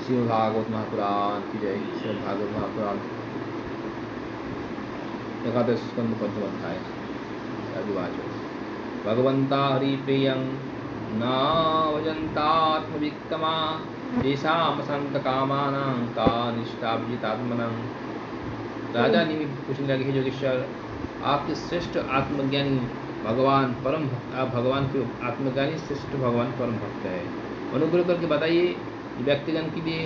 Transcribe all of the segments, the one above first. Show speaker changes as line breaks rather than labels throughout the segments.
श्रीमद् भागवत महापुराण की जय। श्रीमद् भागवत महापुराण एकादश स्कंद पंचम अध्याय अभिवाच भगवंता हरिप्रियं न भजन्तात्मविक्रमा तेषां संतकामानां का निष्ठा विजितात्मनं। राजा ने पूछने लगे, हे योगेश्वर, आपके श्रेष्ठ आत्मज्ञानी भगवान परम भक्त, आप भगवान के आत्मज्ञानी श्रेष्ठ भगवान परम भक्त है। अनुग्रह करके बताइए व्यक्तिगण के लिए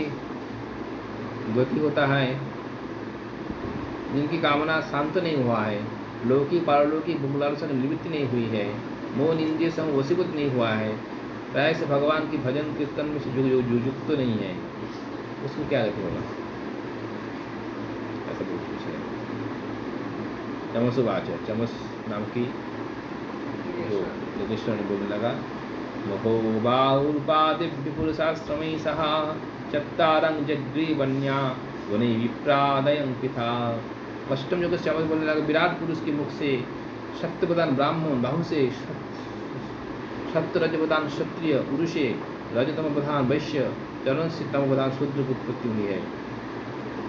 गति होता है जिनकी कामना शांत नहीं हुआ है, लौकिक पारलौकिक भूख लालसा की निवृत्ति नहीं हुई है, मोह इंद्रिय सम वशीभूत नहीं हुआ है, प्राय से भगवान की भजन कीर्तन में जो युक्त तो नहीं है, उसको क्या गति होगा? ऐसा पूछ रहे। चमसुवाच, चमस नाम की जो योगेश्वर ने बोलने लगा, महो बाहुरूपादिभ्य पुरुषाश्रमै सह चत्तारं जग्रीवन्या वने विप्रादयं पिता। अष्टम युग से चमस बोलने लगा, विराट पुरुष के मुख से शक्तिप्रदान ब्राह्मण, बाहु से सत्य रजप्रदान क्षत्रिय, पुरुषे रजतम प्रधान वैश्य, चरण से तम प्रधान शूद्र की उत्पत्ति हुई है।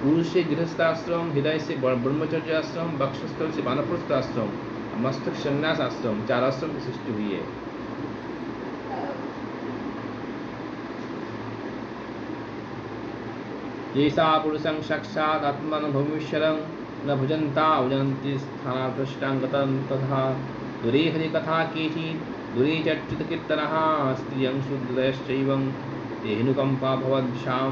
पुरुष से गृहस्थाश्रम, हृदय से ब्रह्मचर्य आश्रम, वक्षस्थल से वानप्रस्थ आश्रम, मस्तक संन्यास आश्रम, चार आश्रम की सृष्टि हुई है। येषा पुरुषं साक्षात् आत्मनं भविष्यं न भजन्ता भजन्ति स्थानाभ्रष्टांगतं तथा दूरे हरिकथा केचित् दूरे चर्चितकीर्तनः स्त्रियं शूद्रश्चैवं तेऽनुकम्पा भवद्भ्यां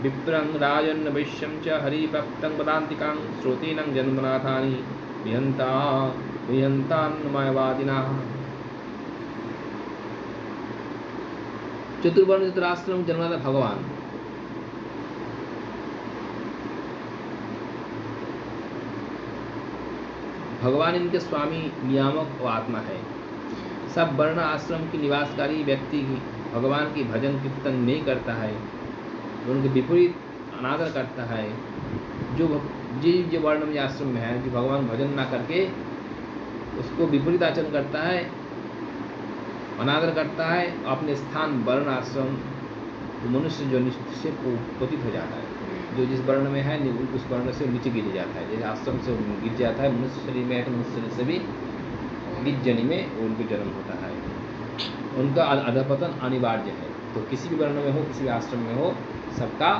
विप्रं राजन् वैश्यं च हरिभक्तं वदान्तिकां श्रोतेनं जन्मनाथानि विहन्तान्मयवादिनः। चतुर्वर्ण धृतराष्ट्र जन्मदाता भगवान भगवान इनके स्वामी, नियामक और आत्मा है। सब वर्ण आश्रम की निवासकारी व्यक्ति भगवान की भजन कीर्तन नहीं करता है, उनके विपरीत अनादर करता है। जो वर्ण में आश्रम में है, जो भगवान भजन ना करके उसको विपरीत आचरण करता है, अनादर करता है, अपने स्थान वर्ण आश्रम मनुष्य जो नीचे पतित हो जाता है। जो जिस वर्ण में है उस वर्ण से नीचे गिर जाता है। जैसे आश्रम से गिर जाता है, मनुष्य शरीर में है तो मनुष्य शरीर से भी गिर जनी में उनका जन्म होता है। उनका अधपतन अनिवार्य है। तो किसी भी वर्ण में हो, किसी भी आश्रम में हो, सबका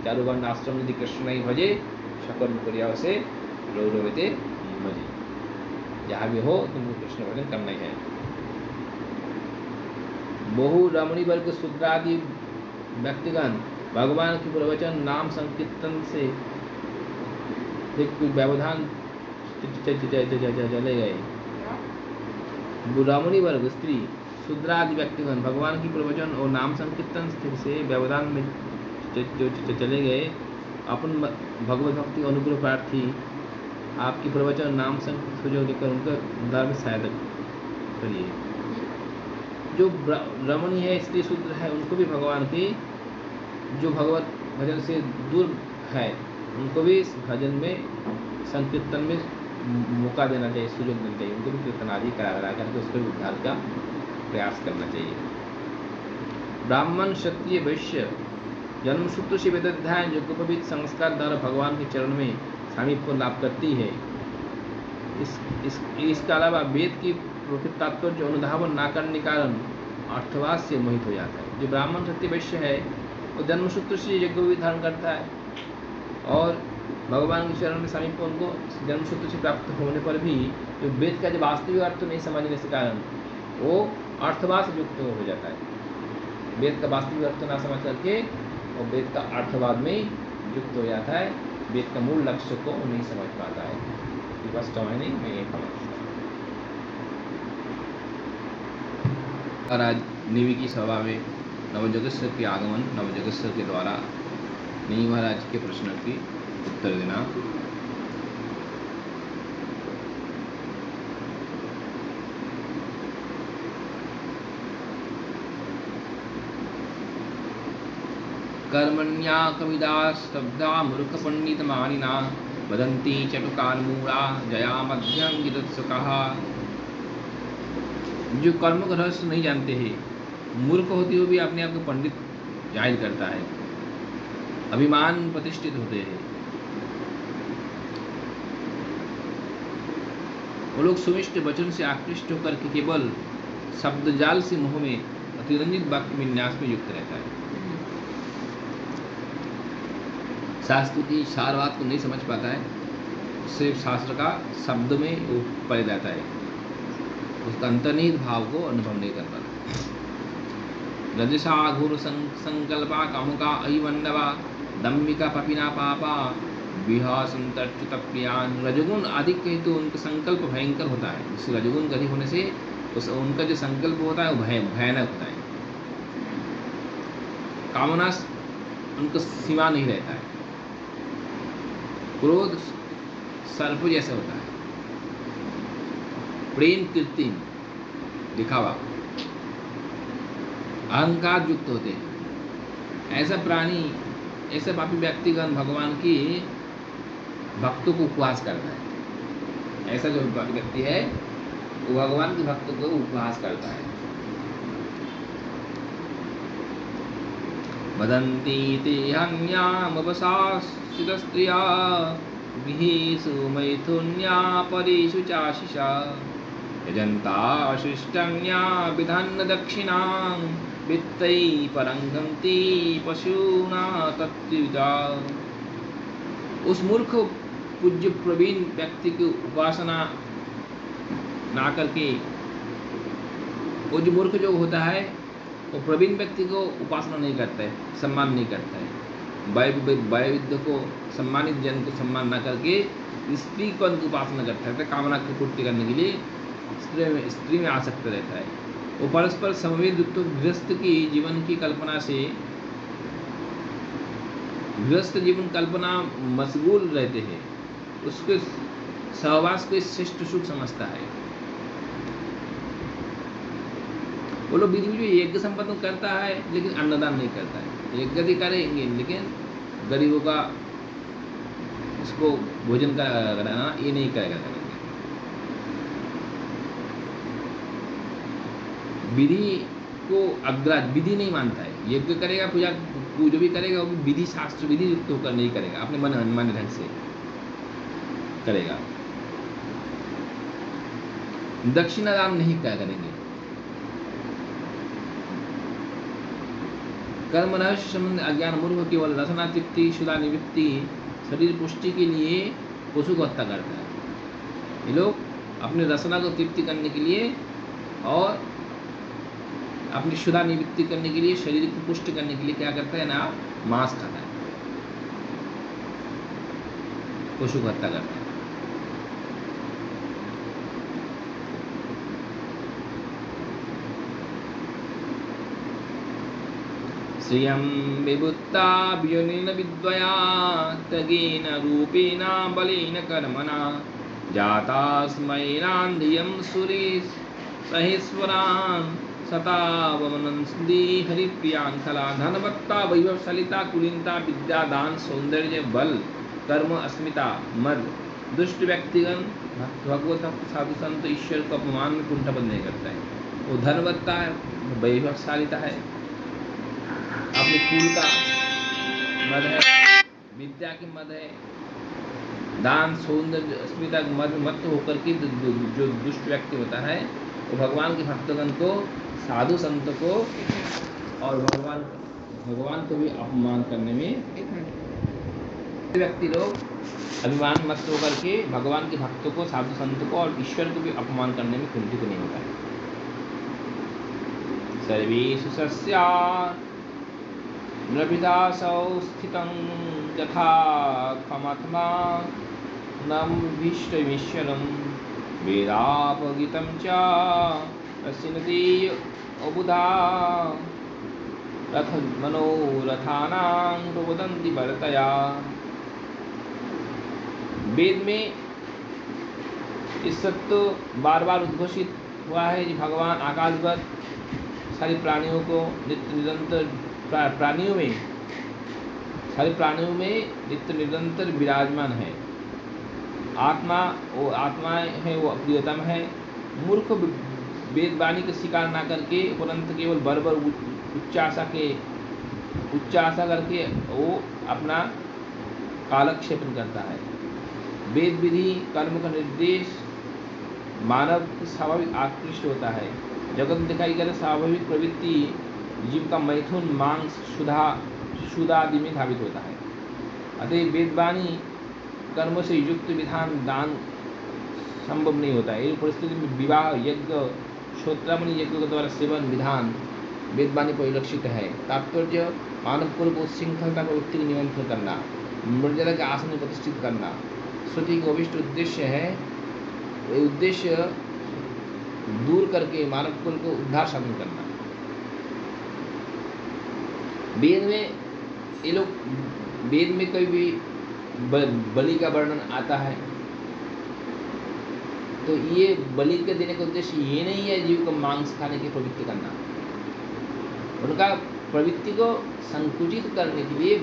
चारों वर्ण आश्रम यदि कृष्ण नहीं भजे शकल मुकरिया से रोते मजे, जहाँ भी हो तुमको कृष्ण भजन करना ही है। बहु रमणी वर्ग शूद्रादि व्यक्तिगण भगवान के प्रवचन नाम संकीर्तन से व्यवधान चले गए। ब्राह्मणी वर्ग स्त्री शूद्रादि व्यक्तिगण भगवान की प्रवचन और नाम संकीर्तन से व्यवधान में चले गए। अपन भगवत भक्ति अनुग्रह प्रार्थी आपकी प्रवचन नाम संकीर्तन जो लेकर उनका उद्धार में सहायता करिए। जो रमणी है, स्त्री शूद्र है, उनको भी भगवान की जो भगवत भजन से दूर है उनको भी भजन में संकीर्तन में मौका देना चाहिए, सुजोग देना चाहिए। उनको भी कीर्तन आदि करा करके उसको भी उद्धार का प्रयास करना चाहिए। ब्राह्मण क्षत्रिय वैश्य जन्मसूत्र से वेदाध्याय यज्ञोपवीत संस्कार द्वारा भगवान के चरण में सामीप्य लाभ करती है। इसके अलावा वेद की प्रकृत तात्पर्य अनुधावन न करने के कारण अर्थवाद से मोहित हो जाता है। जो ब्राह्मण क्षत्रिय वैश्य है वो जन्मसूत्र से यज्ञ भी धारण करता है और भगवान के चरण में सामीप्य उनको जन्मसूत्र से प्राप्त होने पर भी जो वेद का जो वास्तविक अर्थ नहीं समझने के कारण वो अर्थवाद से युक्त हो जाता है। वेद का वास्तविक अर्थ ना समझ करके और वेद का अर्थवाद में युक्त हो जाता है। वेद का मूल लक्ष्य को नहीं समझ पाता है। स्पष्ट है नहीं? मैं ये समझता और आज निवि की सभा में नवजगेश्वर के आगमन, नवजगेश्वर के द्वारा निवि महाराज के प्रश्न की उत्तर देना। कर्मण्या कविदा स्तब्धा मूर्ख पंडित मानिना वदन्ति चटुकान्मूला जया मध्यम गिरत्सुकः। जो कर्म का रहस्य नहीं जानते हैं, मूर्ख होते हुए भी अपने आप को पंडित जाहिर करता है। अभिमान प्रतिष्ठित होते हैं। वो लोग सुमिष्ट वचन से आकृष्ट होकर के केवल शब्दजाल से मोह में अतिरंजित वाक्य विन्यास में युक्त रहता है। शास्त्र की सार बात को नहीं समझ पाता है, सिर्फ शास्त्र का शब्द में वो पड़ जाता है, उसका अंतर्निहित भाव को अनुभव नहीं कर पाता। रजसा घोर संकल्पा कामुका अहिवंडवा दम्बिका पपिना पापा विहासंतर्च्युतप्रियान। रजोगुण अधिक है तो उनका संकल्प भयंकर होता है। इस रजोगुण अधिक होने से उनका जो संकल्प होता है वो भयानक होता है। कामना उनका सीमा नहीं रहता है। क्रोध सर्प जैसा होता है। प्रेम कृत्रिम दिखावा, अहंकार युक्त होते हैं। ऐसा प्राणी, ऐसा पापी व्यक्तिगण भगवान की भक्तों को उपहास करता है। ऐसा जो व्यक्ति है वो भगवान के भक्तों को उपहास करता है। वदन्ति ते हन्यामवसासित स्त्रिया गृहेषु मैथुन्या परेषु चाशिषा यजन्ता शिष्टन्या विधन्न दक्षिणां वित्तै परंगन्ति पशूना तत्विदा। उस मूर्ख पूज्य प्रवीण व्यक्ति की उपासना ना करके, वो जो मूर्ख जो होता है वो प्रवीण व्यक्ति को उपासना नहीं करता है, सम्मान नहीं करता है। वैविध्य को, सम्मानित जन को सम्मान ना करके स्त्री को उपासना करता है, कामना की पूर्ति करने के लिए स्त्री में आसक्त रहता है। वो परस्पर समवेत गृहस्थ की जीवन की कल्पना से, गृहस्थ जीवन कल्पना मशगूल रहते हैं, उसके सहवास को श्रेष्ठ सुख समझता है। वो लोग विधि में यज्ञ संपन्न करता है लेकिन अन्नदान नहीं करता है। यज्ञ भी करेंगे लेकिन गरीबों का उसको भोजन कराना ये नहीं करेगा। विधि को अग्राह्य, विधि नहीं मानता है। यज्ञ करेगा, पूजा जो भी करेगा वो विधि शास्त्र विधि युक्त होकर नहीं करेगा, अपने मन ढंग से करेगा। दक्षिणादान नहीं करेंगे। कर्म रहस्य संबंध अज्ञान मूर्ख केवल रसना तृप्ति शुदा निवृत्ति शरीर पुष्टि के लिए पशु को हत्या करता है। ये लोग अपने रसना को तृप्ति करने के लिए और अपनी शुदा निवृत्ति करने के लिए, शरीर को पुष्ट करने के लिए क्या करता है ना, मांस खाता है, पशु को हत्या करता है। श्रियं विभुत्ता व्योनिन विद्वया तगेन रूपेण बलेन कर्मणा जातास्मै नान्धियं सुरेश सहेश्वरान् सतावमनंदी हरिप्रियांखला। धनवत्ता वैभवशालिता कुलीनता विद्या दान सौंदर्य बल कर्म अस्मिता मद दुष्ट व्यक्तिगण भगवत साधु संत ईश्वर को अपमान में कुंठाबंध नहीं करता है। वो धनवत्ता है, वैभवशालिता है, अपने कुल का मद है, विद्या की मद है, दान सौंदर्य अस्मिता मद मत होकर के जो दुष्ट व्यक्ति होता है वो भगवान के भक्तगण को, साधु संत को और भगवान को भी अपमान करने में, व्यक्ति लोग अभिमान मत होकर के भगवान के भक्तों को, साधु संत को और ईश्वर को भी अपमान करने में कुंठित नहीं होता है। सर्वेषु सस्यात् नृभिदासौ स्थितं यथा खमात्मा नमभीष्टमीश्वरं वेदापगीतं च रसिनति अबुधा रथ मनोरथानां प्रवदन्ति भरतया। वेद में इस सत्य बार बार उद्घोषित हुआ है कि भगवान आकाशवत सारे प्राणियों को नित्य निरंतर सारे प्राणियों में नित्य निरंतर विराजमान है। आत्मा वो आत्माएं है, वो प्रियतम है। मूर्ख वेदवाणी का शिकार ना करके परंतु केवल बर्बर उच्च आशा के उच्च आशा करके वो अपना कालक्षेपण करता है। वेद विधि कर्म का निर्देश मानव की स्वाभाविक आकृष्ट होता है। जगत में दिखाई गई स्वाभाविक प्रवृत्ति जीव का मैथुन मांस क्षुधा आदि में धावित होता है। अतः वेदवाणी कर्म से युक्त विधान दान संभव नहीं होता है। इस परिस्थिति में विवाह यज्ञ श्रोत्रामणि यज्ञ के द्वारा सेवन विधान वेदवाणी परिलक्षित है। तात्पर्य मानव कुल को श्रृंखलता प्रवृत्ति को नियंत्रण करना, मर्यादा के आसन में प्रतिष्ठित करना श्रुति का अभिष्ट उद्देश्य है। ये उद्देश्य दूर करके मानव कुल को उद्धार साधन करना। वेद में ये लोग वेद में कोई भी बलि का वर्णन आता है तो ये बलि के देने का उद्देश्य ये नहीं है जीव को मांस खाने की प्रवृत्ति करना। उनका प्रवृत्ति को संकुचित करने के लिए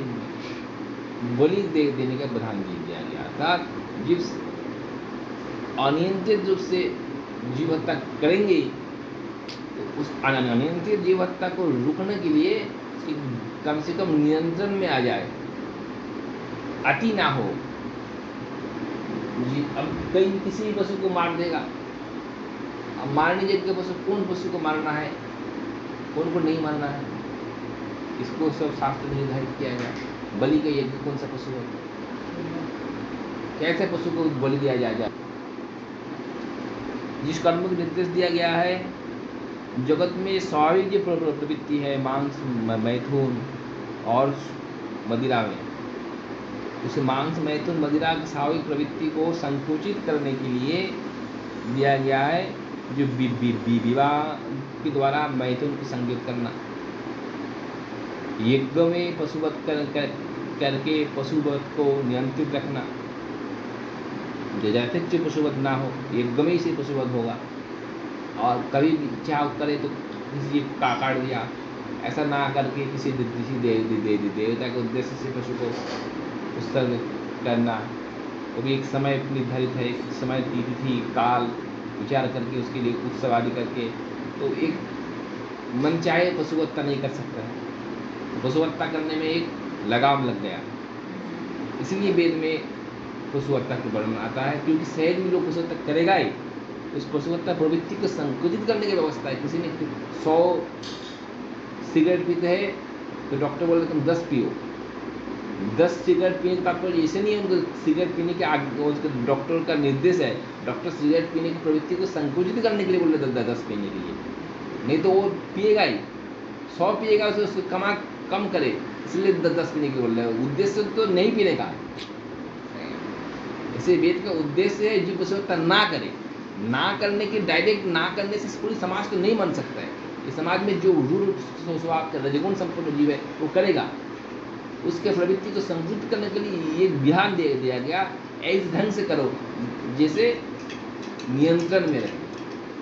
बलि देने का विधान दिया गया। अर्थात जीव अनियंत्रित रूप से जीव हत्या करेंगे तो उस अनियंत्रित जीव हत्या को रोकने के लिए कम से कम नियंत्रण में आ जाए, अति ना हो। अब कहीं किसी भी पशु को मार देगा, अब मारने जगह पशु कौन पशु को मारना है कौन को नहीं मारना है, इसको सब शास्त्र में निर्धारित किया गया। बलि का यज्ञ कौन सा पशु है, कैसे पशु को बलि दिया जाए। जिस कर्म को निर्देश दिया गया है, जगत में स्वाभाविक जो प्रवृत्ति है मांस मैथुन और मदिरा में, उस मांस मैथुन मदिरा की स्वाभाविक प्रवृत्ति को संकुचित करने के लिए दिया गया है जो विवाह के द्वारा मैथुन की संगीत करना, यज्ञ में पशुवध करके पशुवध को नियंत्रित रखना, जैसे पशुवध ना हो यज्ञ में से पशुवध होगा। और कभी चाह करे तो किसी का काट दिया, ऐसा ना करके किसी देवता के उद्देश्य से पशु को उत्सर्ग करना। वो भी एक समय निर्धारित है, एक समय तिथि काल विचार करके उसके लिए उत्सव आदि करके, तो एक मन चाहे पशुवत्ता नहीं कर सकता है। पशुवत्ता करने में एक लगाम लग गया, इसलिए वेद में पशुवत्ता का वर्णन आता है, क्योंकि शहर में लोग पशुवत्ता करेगा ही। उस पशुवत्ता प्रवृत्ति को संकुचित करने की व्यवस्था है। किसी ने 100 सिगरेट पीते हैं तो डॉक्टर बोले तुम 10 पियो। 10 सिगरेट पीने का तात्पर्य ऐसे नहीं है उनको सिगरेट पीने के आगे उसका डॉक्टर का निर्देश है। डॉक्टर सिगरेट पीने की प्रवृत्ति को संकुचित करने के लिए बोल रहे 10 पीने के लिए, नहीं तो वो पिएगा ही। 100 पिएगा उसे उसको कम करे, इसलिए 10 पीने की बोल रहे हैं। उद्देश्य तो नहीं पीने का, इसे वेद का उद्देश्य है जीव पशुवत्ता ना करे। ना करने के डायरेक्ट ना करने से पूरी समाज तो नहीं बन सकता है। इस समाज में जो रूढ़ स्वभाव का रजगुण संपन्न जीव है वो करेगा। उसके प्रवृत्ति को संकुचित करने के लिए ये ध्यान दिया गया, ऐसे ढंग से करो जैसे नियंत्रण में रहे,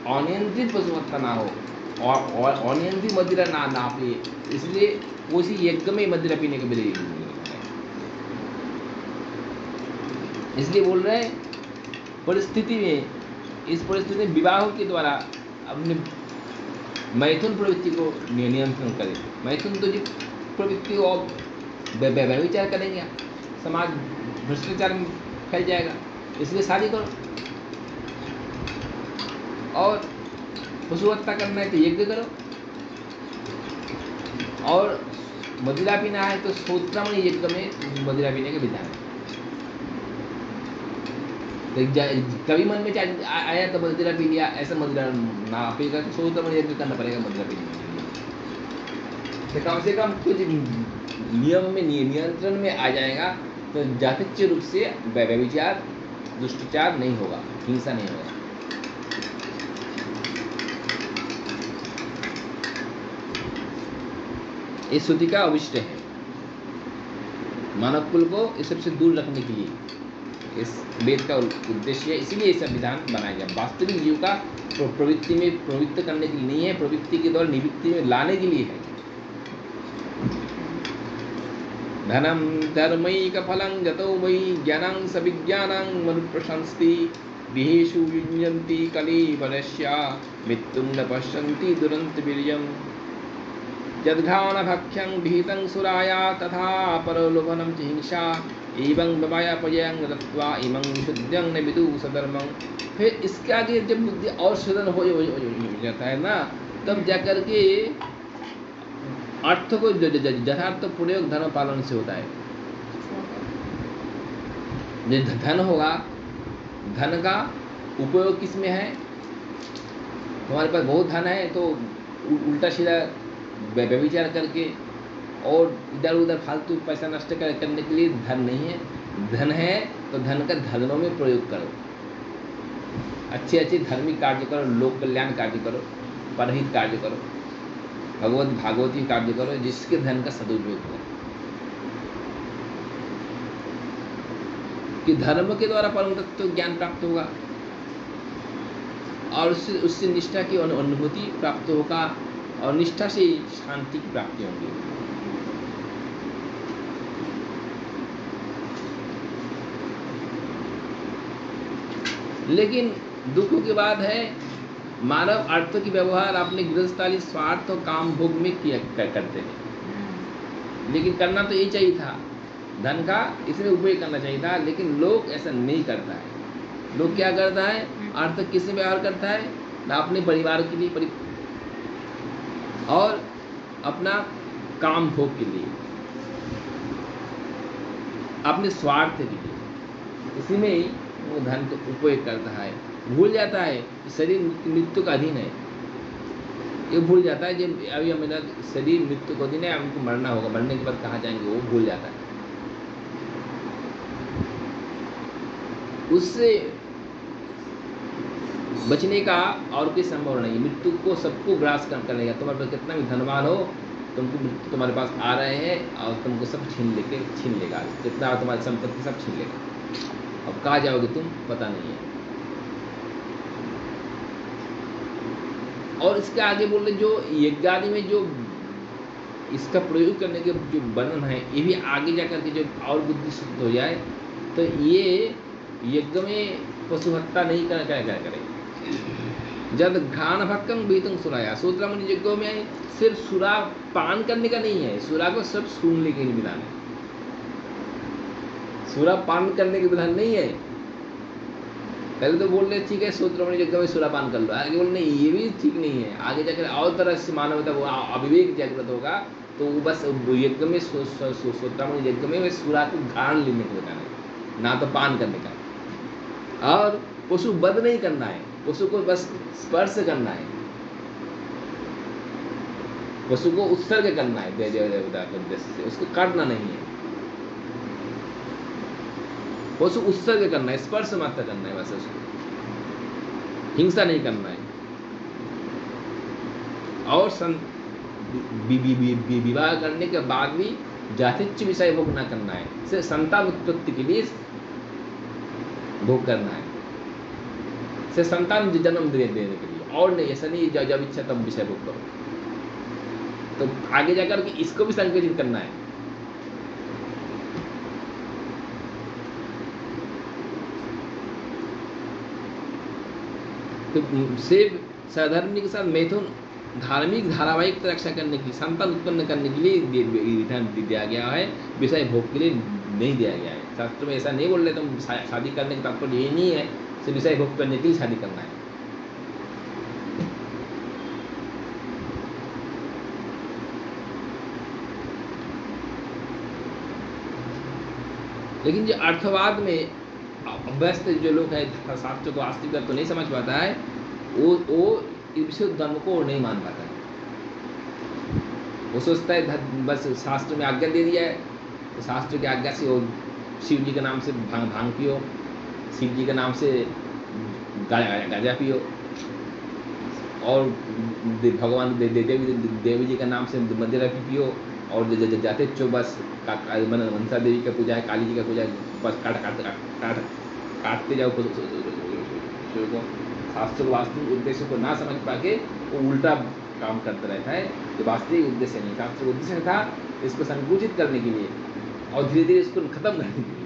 अनियंत्रित पशुवत्ता ना हो और अनियंत्रित मदिरा ना पिए। इसलिए उसी यज्ञ में मदिरा पीने के विधि, इसलिए बोल रहे हैं परिस्थिति में, इस परिस्थिति में विवाह के द्वारा अपने मैथुन प्रवृत्ति को नियंत्रण करें। मैथुन तो जो प्रवृत्ति को व्यभिचार करेंगे, समाज भ्रष्टाचार में फैल जाएगा, इसलिए शादी करो। और पशुवत्ता करना है तो यज्ञ करो, और मदिरा पीना है तो श्रोत्रामणि यज्ञ में मदिरा पीने का विधान है। तो कभी मन में आया तो मदिरा पी लिया, ऐसा मदिरा ना पीएगा तो श्रोत्रामणि यज्ञ करना पड़ेगा मदिरा पीने के लिए। कम से कम कुछ नियम में नियंत्रण में आ जाएगा तो जातिच्य रूप से व्यभिचार दुष्टाचार नहीं होगा, हिंसा नहीं होगा। इस श्रुति का अविष्ट है, मानव कुल को इस सबसे दूर रखने के लिए इस वेद का उद्देश्य है। इसीलिए ऐसा विधान बनाया गया। वास्तविक जीव का प्रवृत्ति में प्रवृत्त करने के लिए नहीं है, प्रवृत्ति के द्वारा निवृत्ति में लाने के लिए है। धनम धर्मैक फलं जतो वै ज्ञानं सविज्ञानं मनुप्रशंसति विहेषु युञ्जन्ति कलेवरस्य मृत्युं न पश्यन्ति दुरन्त वीर्यम्। यद्घान भक्ष्यं विहितं सुराया तथा परलोभनं च हिंसा एवं व्यवायापयं रत्वा इमं शुद्ध्यं न विदु सधर्मं। फिर इसके आगे जब बुद्धि और शोधन हो जाता है ना, तब जाकर के अर्थ को यथार्थ प्रयोग धर्म पालन से होता है। जो धन होगा, धन का उपयोग किस में है? तुम्हारे पास बहुत धन है तो उल्टा सीधा व्यभिचार करके और इधर उधर फालतू पैसा नष्ट करने के लिए धन नहीं है। धन है तो धन का धर्मों में प्रयोग करो, अच्छे अच्छे धार्मिक कार्य करो, लोक कल्याण कार्य करो, परहित कार्य करो, भगवत भागवती कार्य करो, जिसके धन का सदुपयोग हो। कि धर्म के द्वारा परम तत्व ज्ञान प्राप्त होगा और उससे निष्ठा की अनुभूति प्राप्त होगा और निष्ठा से शांति की प्राप्ति होगी। लेकिन दुख की बात है, मानव अर्थ की व्यवहार अपने गृहस्थाली स्वार्थ और काम भोग में किया करते हैं। लेकिन करना तो यही चाहिए था, धन का इसमें उपयोग करना चाहिए था, लेकिन लोग ऐसा नहीं करता है। लोग क्या करता है? अर्थ किसमें व्यवहार करता है? ना अपने परिवार के लिए और अपना काम भोग के लिए, अपने स्वार्थ के लिए, इसी में ही वो धन को उपयोग करता है। भूल जाता है कि शरीर मृत्यु का अधीन है। ये भूल जाता है जब अभी मेरा शरीर मृत्यु का अधीन है, हमको मरना होगा, मरने के बाद कहाँ जाएंगे, वो भूल जाता है। उससे बचने का और कोई संभव नहीं है। मृत्यु को सबको ग्रास कर लेगा। तुम्हारे पास कितना भी धनवान हो, तुमको तुम्हारे पास आ रहे हैं और तुमको सब छीन लेगा। जितना तुम्हारी संपत्ति सब छीन लेगा। अब कहाँ जाओगे तुम, पता नहीं है। और इसके आगे बोल रहे जो यज्ञादि में जो इसका प्रयोग करने के जो वर्णन है, ये भी आगे जाकर के जो और बुद्धि शुद्ध हो जाए तो ये यज्ञ में पशु हत्या नहीं क्या करे। जब घान भक्कं बीतंग सुराया, सूत्रमणि यज्ञों में सिर्फ सुरा पान करने का नहीं है, सुरा को सब सूंघने के विधान है। सुरा पान करने के विधान नहीं है। पहले तो बोल रहे ठीक है सूत्रमणि यज्ञ में सुरा पान कर लो, आगे बोल रहे ये भी ठीक नहीं है। आगे जाकर और तरह से मानवता वो अविवेक जागृत होगा तो वो बस यज्ञ में सूत्रमणि यज्ञ में सुरा को घाण लेने के विधान है, ना तो पान करने का। और पशु वध नहीं करना है, पशु को बस स्पर्श करना है, पशु को उत्सर्ग करना है देवता के उद्देश्य से, उसको काटना नहीं है। पशु उत्सर्ग करना है, स्पर्श मात्र करना है बस, उसको हिंसा नहीं करना है। और विवाह करने के बाद भी जातिच्छ विषय भोग न करना है, सिर्फ संतान उत्पत्ति के लिए भोग करना है, से संतान जन्म देने के लिए, और नहीं। ऐसा नहीं जब इच्छा तब विषय भोग करो। तो आगे जाकर के इसको भी संकेतित करना है। तो सेव साधर्मिक के साथ मैथुन धार्मिक धारावाहिक रक्षा करने की, संतान उत्पन्न करने के लिए विधान दिया गया है, विषय भोग के लिए नहीं दिया गया है। शास्त्र में ऐसा नहीं बोल रहे तुम शादी करने का तात्पर्य ये नहीं है सिर्फ विषय भोग करने के लिए शादी करना है। लेकिन जो अर्थवाद में व्यस्त जो लोग हैं, शास्त्र को वास्तविक तो नहीं समझ पाता है, वो विशुद्ध धर्म को नहीं मान पाता है। वो सोचता है बस शास्त्र में आज्ञा दे दिया है तो शास्त्र की आज्ञा से वो शिव जी के नाम से भांग पियो, शिव जी के नाम से गांजा पियो, और भगवान देवी जी का नाम से मदिरा पियो, और जाते चो बस मनसा देवी का पूजा है, काली जी का पूजा है, बस काटते जाओ को। शास्त्र को वास्तविक उद्देश्य को ना समझ पाके वो उल्टा काम करता रहता है। तो वास्तविक उद्देश्य नहीं, शास्त्र का उद्देश्य था इसको संकुचित करने के लिए और धीरे धीरे इसको खत्म करने के लिए।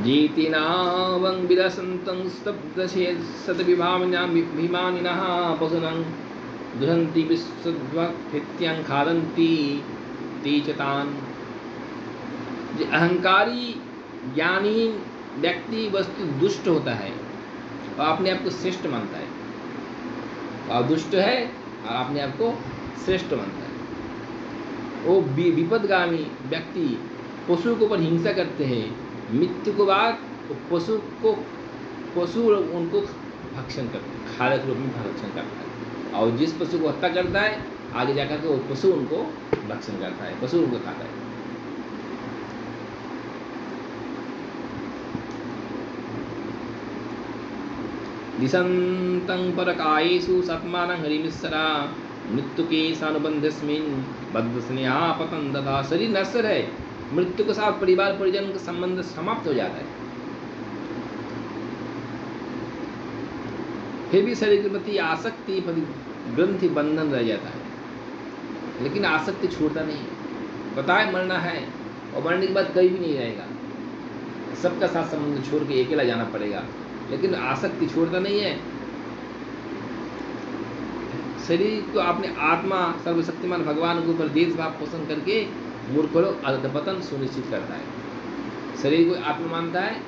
जीतिनावं विदसन्तं स्तब्धसे सतविभामिनाभिमानिनः पशूनां दुहन्ति विश्वद्वक्थित्यं खादन्ति तेचतान्। अहंकारी ज्ञानी व्यक्ति वस्तु दुष्ट होता है और अपने आप को श्रेष्ठ मानता है, और दुष्ट है और अपने आप को श्रेष्ठ मानता है। वो विपदगामी व्यक्ति पशु के ऊपर हिंसा करते हैं, मृत्यु के बाद पशु उनको भक्षण करते हैं, खाद्य के रूप में भक्षण करता है, और जिस पशु को हत्या करता है आगे जाकर के वो पशु उनको भक्षण करता है, पशु उनको खाता है। दिशन्तं परकायेषु सत्मानं हरिमिश्रा मृत्यु के सानुबंधस्मिन् बद्धस्नेहा पतन तथा। शरीर नश्वर है, मृत्यु के साथ परिवार परिजन का संबंध समाप्त हो जाता है, फिर भी शरीर के प्रति आसक्ति ग्रंथि बंधन रह जाता है, लेकिन आसक्ति छूटता नहीं है। पता है मरना है और मरने के बाद कहीं भी नहीं रहेगा, सबका साथ संबंध छोड़ के अकेला जाना पड़ेगा, लेकिन आसक्ति छोड़ता नहीं है। शरीर को अपने आत्मा सर्वशक्तिमान भगवान के ऊपर देशभाव पोषण करके मूर्ख लोग अधपतन सुनिश्चित करता है। शरीर को आत्मा मानता है,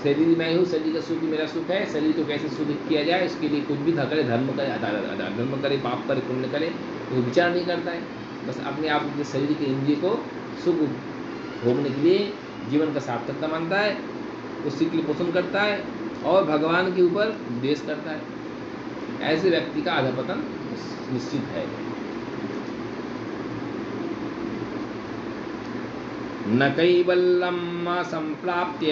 शरीर मैं हूँ, शरीर का सुख मेरा सुख है, शरीर को कैसे सुख किया जाए इसके लिए कुछ भी करे, धर्म करे अधर्म करे, पाप करे पुण्य करे, वो विचार नहीं करता है। बस अपने आप के शरीर के इंद्रिय को सुख भोगने के लिए जीवन का सार्थकता मानता है, उसी के लिए पोषण करता है और भगवान के ऊपर द्वेष करता है। ऐसे व्यक्ति का अधपतन निश्चित है। न कैवल्यं संप्राप्य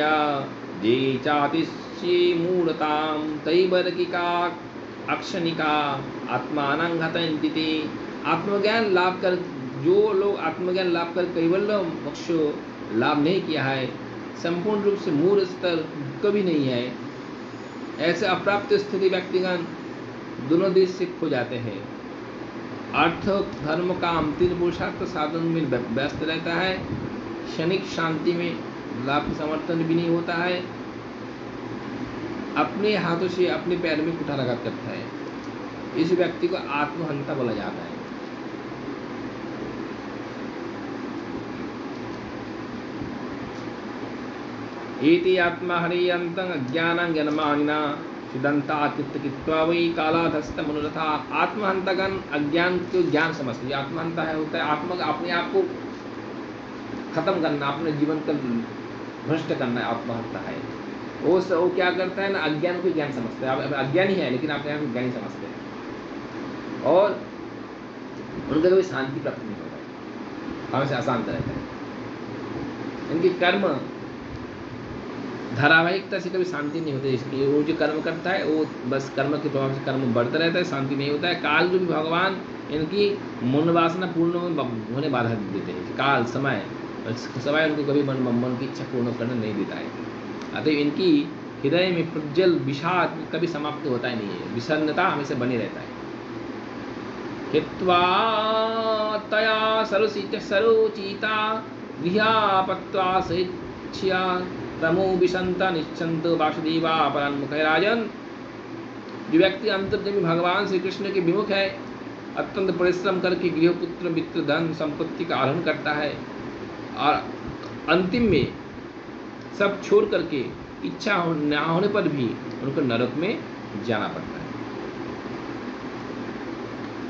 जे चातिश्ये मूढतां तैवर्गिका अक्षणिका आत्मानं हतन्ति ते। आत्मज्ञान लाभ कर जो लोग आत्मज्ञान लाभ कर कैवल्य मोक्ष लाभ नहीं किया है, संपूर्ण रूप से मूल स्तर कभी नहीं है, ऐसे अप्राप्त स्थिति व्यक्तिगण दोनों देश से खो जाते हैं। अर्थ धर्म काम तीन पुरुषार्थ साधन में व्यस्त रहता है, क्षणिक शांति में लाभ समर्थन भी नहीं होता है, अपने हाथों से अपने पैर में कुठाराघात करता है। इस व्यक्ति को आत्महंता बोला जाता है। एति आत्मा हरियंतं अज्ञानं ज्ञानमानिना सिद्धांतात्कृत्वा वै कालाधस्त मनोरथा। आत्महंतागण अज्ञान को ज्ञान समझते हैं। आत्महंता है होता है आत्मा अपने आप को खत्म करना, अपने जीवन का भ्रष्ट करना आत्महत्या है। वो क्या करता है ना, अज्ञान को ज्ञान समझता है। अब अज्ञानी है लेकिन अपने आप को ज्ञानी समझते हैं और उनका कभी शांति प्राप्त नहीं होता है, हमेशा अशांत रहता है। इनके कर्म धारावाहिकता से कभी शांति नहीं होती। इसलिए वो जो कर्म करता है वो बस कर्म के प्रभाव से कर्म बढ़ता रहता है, शांति नहीं होता है। काल जो भी भगवान इनकी मन वासना पूर्ण होने बाधा देते हैं। काल समय उनको कभी मन की इच्छा पूर्ण करने नहीं देता है। अतः इनकी हृदय में प्रज्वल विषाद कभी समाप्त होता ही नहीं है, विषन्नता हमेशा बनी रहता है। हित्वा तया सरोचिता गृहापत्वा सहिष्या तमो विशंता निश्चंत वासुदेवा परान्मुख। राजन, जो व्यक्ति अंतर्जन्मी भगवान श्री कृष्ण के विमुख है, अत्यंत परिश्रम करके गृहपुत्र मित्र धन संपत्ति का आरोहण करता है और अंतिम में सब छोड़ करके इच्छा न होने पर भी उनको नरक में जाना पड़ता है।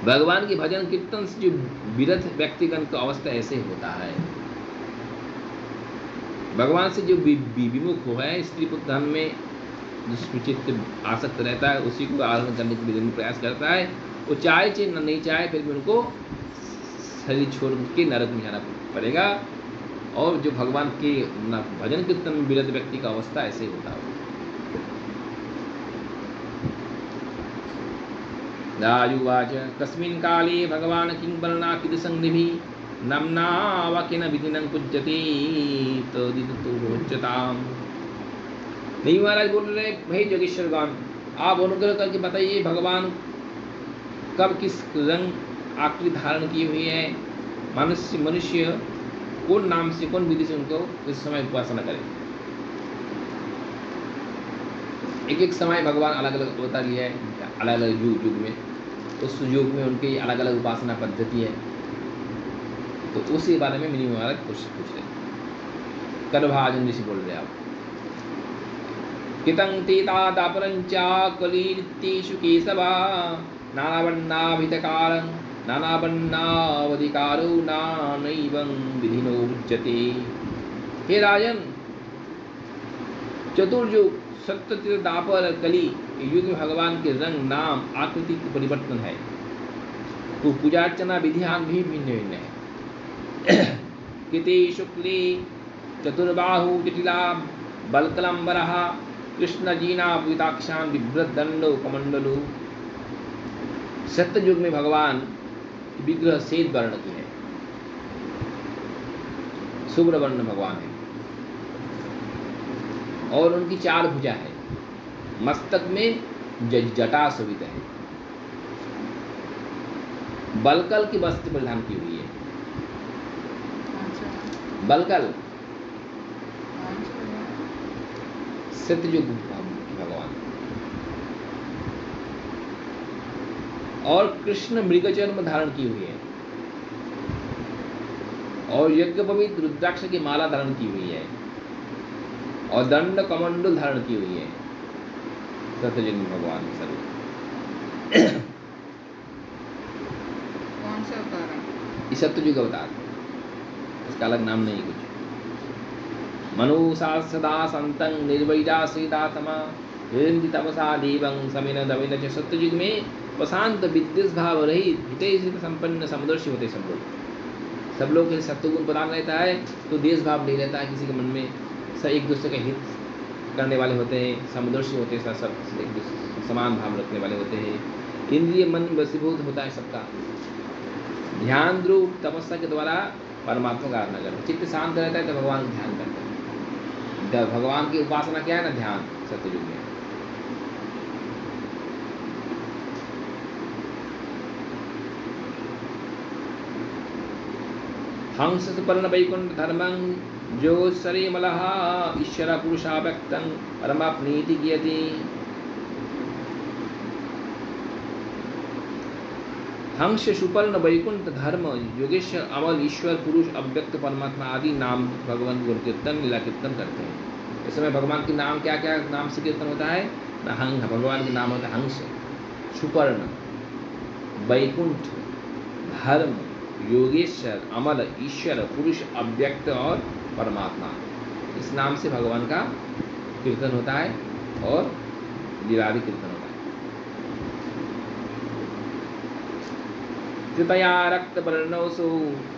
भगवान के भजन कीर्तन से जो विरत व्यक्तिगण का अवस्था ऐसे होता है। भगवान से जो विमुख हो है, स्त्री पुत्र धन में जो चित्त आसक्त रहता है, उसी को आरोहण करने के लिए प्रयास करता है। वो चाहे नहीं चाहे फिर भी उनको शरीर छोड़ के नरक में जाना पड़ेगा। और जो भगवान के भजन कीर्तन में विरत व्यक्ति का अवस्था ऐसे होता है। राजुवाच कस्मिन् काले भगवान किं वर्णा किदसंनिभि नम्ना वाक्येन विधिनं पूज्यते तदितुच्यताम्। नहीं महाराज बोल रहे, भाई जोगेश्वरगण, आप अनुग्रह करके बताइए भगवान कब किस रंग आकृति धारण की हुई है, मनुष्य कौन नाम से कौन विधि से उनको इस समय उपासना करें। एक एक समय भगवान अलग अलग अवतार लिया है, अलग अलग युग में। उस युग में उनकी अलग अलग उपासना पद्धति है। तो उसी बारे में मिनी महाराज कुछ पूछ रहे। कर्भाजन ऋषि बोल रहे आप। कितं तीता दापरंचा कलीर्तेषु केशवा नानावर्णाभितकारं नानावर्णावधिकारो नानैवं विधिनो उच्यते। हे राजन, चतुर्युग सत्य दापर कली युग में भगवान के रंग, नाम, आकृति के परिवर्तन है। तो पूजा अर्चना विधियान भी भिन्न भिन्न है। किते शुक्ले चतुर्बाहु जटिला बलकलंबरः कृष्णजीना विताक्षान बिभ्रत दंडो कमंडलो। सत्य युग में भगवान विग्रह श्वेत वर्ण की है, शुभ्र वर्ण भगवान है, और उनकी 4 भुजा है। मस्तक में जटा शोभित है। बलकल की वस्त्र परिधान की हुई है। बलकल सत्ययुग भगवान। और कृष्ण मृगचर्म धारण की हुई है, और यज्ञोपवीत रुद्राक्ष की माला धारण की हुई है, और दंड कमंडल धारण की हुई है। सत्ययुग भगवान सर्व।
कौन सा अवतार है?
ये सत्ययुग अवतार, इसका अलग नाम नहीं कुछ। मनुषा सदा संतं निर्वैरा श्रीदातमा हिरण्य तपसा देवं समिन दमिन च। सत्ययुग में प्रशांत विद्वेष भाव रहित हितैषित संपन्न समदर्शी होते सब लोग। सब लोग के सत्वगुण प्रदान रहता है, तो देश भाव नहीं रहता है किसी के मन में। सब एक दूसरे का हित करने वाले होते हैं, समदर्शी होते हैं, सब एक दूसरे समान भाव रखने वाले होते हैं। इंद्रिय मन वशीभूत होता है सबका। ध्यान रूप तपस्या के द्वारा परमात्मा का आराधना करते। चित्त शांत रहता है तो भगवान का ध्यान करते हैं। भगवान की उपासना क्या है ना, ध्यान। सत्ययुग में हंस सुपर्ण वैकुंठ धर्मं जो सरिमलः ईश्वर पुरुषा व्यक्तं परमाप्नीति गियति। हंस सुपर्ण वैकुंठ धर्म योगेश्वर अमल ईश्वर पुरुष अव्यक्त परमात्मा आदि नाम भगवान गुण कीर्तन लीला कीर्तन करते हैं। इस समय भगवान के नाम क्या क्या नाम से कीर्तन होता है? हंस, भगवान के नाम होता है हंस, सुपर्ण, वैकुंठ, धर्म, योगेश्वर, अमल, ईश्वर, पुरुष, अव्यक्त और परमात्मा। इस नाम से भगवान का कीर्तन होता है और लीलादि कीर्तन होता है। कृपया रक्तवर्णोऽसौ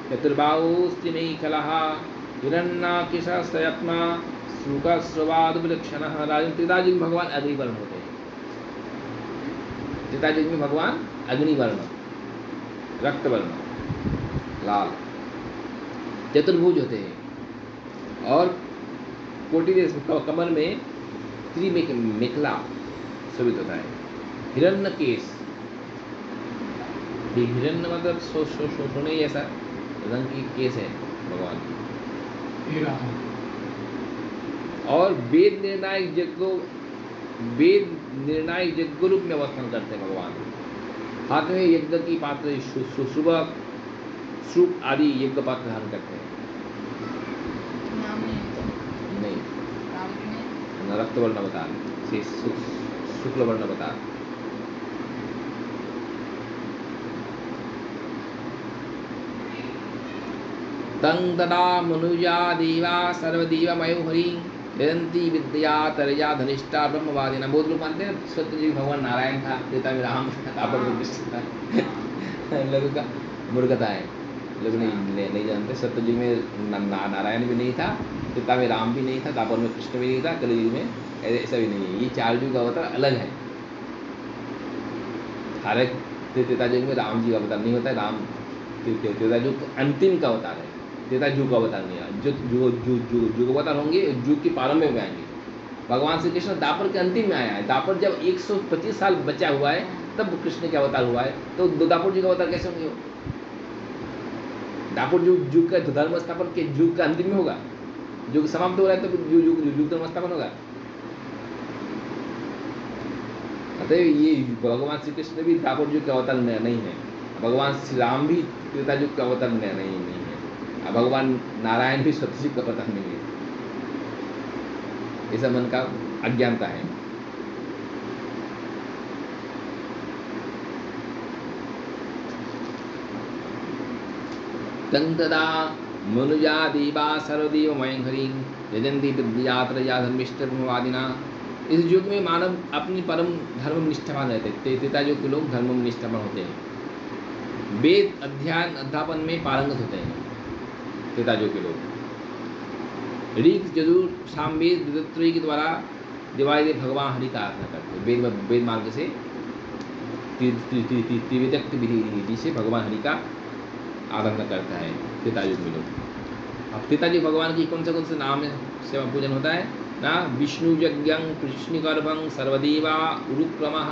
चतुर्बाहुस्त्रिमेखलः हिरण्याक्षसस्तयत्मा शुकस्रवादविलक्षणः। राजन त्रेतायुग में भगवान अग्निवर्ण होते हैं। त्रेतायुग में भगवान अग्निवर्ण, रक्तवर्ण, लाल, चतुर्भुज होते हैं, और कोटि देश कमर में त्रिमेखला शोभित होता है। हिरण्य केश, हिरण्य मतलब सोने जैसा रंग की केस है भगवान की। और वेद निर्णायक यज्ञ रूप में अवस्थान करते हैं भगवान। हाथ में यज्ञ की पात्र सुबह सूप आदि यज्ञ पात्र धारण करते हैं।
नाम नहीं,
रक्तवर्ण अवतार से शुक्ल वर्ण अवतार। तं तदा मनुजा देवा सर्वदेवमयो हरि वेदन्ति विद्या तरया धनिष्ठा ब्रह्मवादिना। बहुत लोग मानते हैं सत्यजी भगवान नारायण था, त्रेता में राम था, द्वापर में कृष्ण था। लोगों का मूर्खता है, लोग नहीं जानते। सत्ययुग में नारायण भी नहीं था, त्रेता में राम भी नहीं था, द्वापर में कृष्ण भी नहीं था, कलियुग में ऐसा भी नहीं है। ये 4 युग का अवतार अलग है। हर एक त्रेता युग में राम जी का अवतार नहीं होता है। राम त्रेता युग अंतिम का अवतार है, त्रेता युग का अवतार नहीं है। जो अवतार होंगे युग के प्रारंभ में आएंगे। भगवान श्री कृष्ण दापर के अंतिम में आया है। दापर जब 125 साल बचा हुआ है तब कृष्ण का अवतार हुआ है। तो दापर जी का अवतार कैसे होंगे? दापर युग का धर्म स्थापन के युग का अंतिम में होगा। युग समाप्त हो रहा है तो युग धर्म स्थापन होगा। अतः ये भगवान श्री कृष्ण भी द्वापर युग के अवतार नहीं है, भगवान श्री राम भी त्रेता युग का अवतार नहीं है, और भगवान नारायण भी सतयुग का अवतार नहीं है। ऐसा मन का अज्ञानता है। तं तदा मनुजा देवा सर्वदेवमयं हरिं यजन्ति तद्यात्रया धर्मिष्ठधर्मवादिना। इस युग में मानव अपनी परम धर्म निष्ठावान रहते हैं। त्रेता युग के लोग धर्म में निष्ठावान होते हैं, वेद अध्ययन अध्यापन में पारंगत होते हैं त्रेता युग के लोग। ऋग यजुर सामवेद वेदत्रयी के द्वारा दिवाली भगवान हरि का आराधना करते हैं। वेद मार्ग से त्रिवेदक विधि से भगवान हरि का आराधना करता है त्रेता युग में लोग। अब त्रेता युग भगवान की कौन से नाम से पूजन होता है ना? विष्णु यज्ञं कृष्णगर्भं सर्वदेवा उरुक्रमः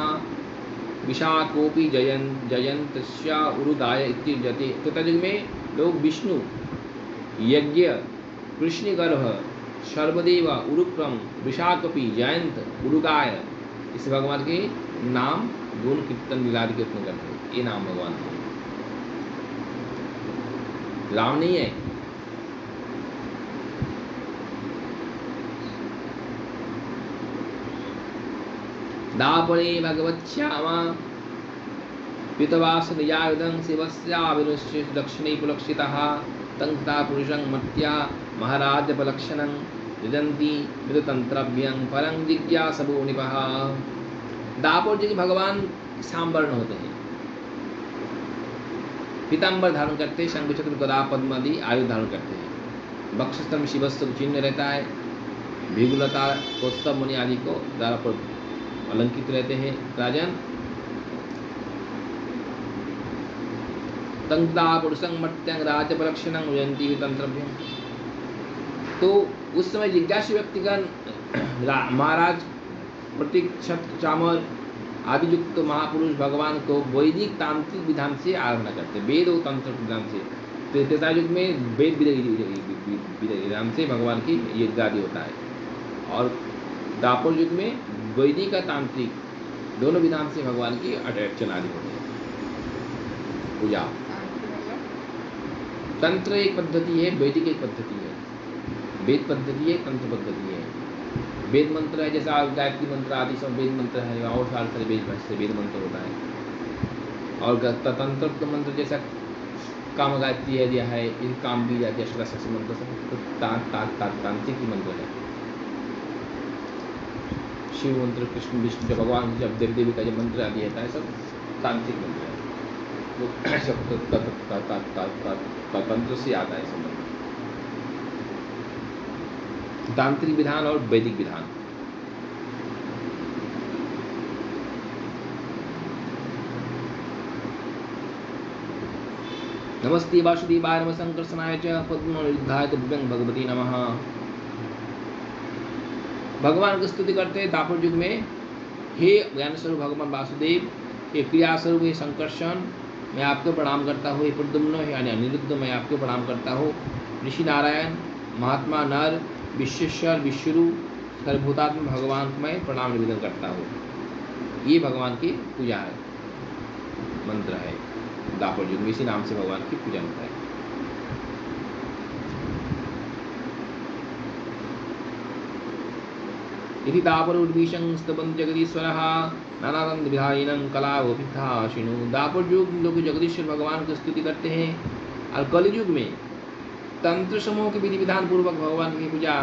विशाखोपि जयन्तस्य उरुदाय इत्युच्यते। त्रेता युग में लोग विष्णु यज्ञ कृष्णगर्भ सर्वदेव उरुक्रम विशाखोपि जयंत उरुगाय इस भगवान के नाम गुण कीर्तन विलाद कीर्तन करते हैं। ये नाम भगवान है, राम नहीं है। दापरे भगवत्श्यामा पितवास निजायुधं शिवस्याविनुष्य दक्षिणे पुलक्षितः तं तथा पुरुषं मर्त्या महाराजपलक्षणं यजन्ति मृततंत्रभ्यं परं जिज्ञासवो निपः। दापर जी के भगवान सांवर्ण होते हैं, पीताम्बर धारण करते हैं, शंख चक्र गदा पद्म आदि आयुध धारण करते हैं। वक्षस्थल में शिवस्व चिन्ह रहता है, भृगुलता कौस्तभ मुनि आदि को द्वारा पर अलंकित रहते हैं राजन। तंत्रा पुरुषं मर्त्यं राजपलक्षणं यजन्ति तंत्रभ्यं। तो उस समय जिज्ञासु व्यक्तिगण महाराज प्रतीक क्षत्र चामर आदि युक्त महापुरुष भगवान को वैदिक तांत्रिक विधान से आराधना करते हैं, वेद और तंत्र विधान से। त्रेता युग में वेद विधान से भगवान की यज्ञ आदि होता है, और द्वापर युग में वैदिक और तांत्रिक दोनों विधान से भगवान की अर्चना आदि होती है, पूजा। तंत्र एक पद्धति है, वैदिक एक पद्धति है, वेद पद्धति है, तंत्र पद्धति है। वेद मंत्र है, जैसा गायत्री मंत्र आदि सब वेद मंत्र है, और सारे वेद से वेद मंत्र होता है। और तंत्र मंत्र जैसा काम गायत्री है दिया है, इन काम भी जाती है, अष्टादश मंत्र सब तांत्रिक मंत्र है। शिव मंत्र, कृष्ण विष्णु जब भगवान जब देवी देवी का जब मंत्र आदि रहता है सब तांत्रिक मंत्र है, वो सब तंत्र से आता है सब। तांत्रिक विधान और वैदिक विधान। नमस्ते वासुदेवाय नमः संकर्षणाय च पद्मनिधाय तुभ्यं भगवती नमः। भगवान की स्तुति करते हैं द्वापर युग में। हे ज्ञान स्वरूप भगवान वासुदेव, हे क्रिया स्वरूप, हे संकर्षण, मैं आपको प्रणाम करता हूँ। हे प्रद्युम्न यानी अनिरुद्ध, मैं आपको प्रणाम करता हूँ। ऋषि नारायण, महात्मा नर, विश्वेश्वर विश्वरूप सर्वभूतात्म भगवान को मैं प्रणाम निवेदन करता हूँ। ये भगवान की पूजा है, मंत्र है। द्वापर युग में इसी नाम से भगवान की पूजा होता है। इति दापर उर्विशं स्तबन्त जगदीश्वरः नानानंद विधायिनं कलावोपिताशिनु। दापर युग लोग जगदीश्वर भगवान की स्तुति करते हैं, और कलयुग में तंत्र समूह के विधि विधान पूर्वक भगवान की पूजा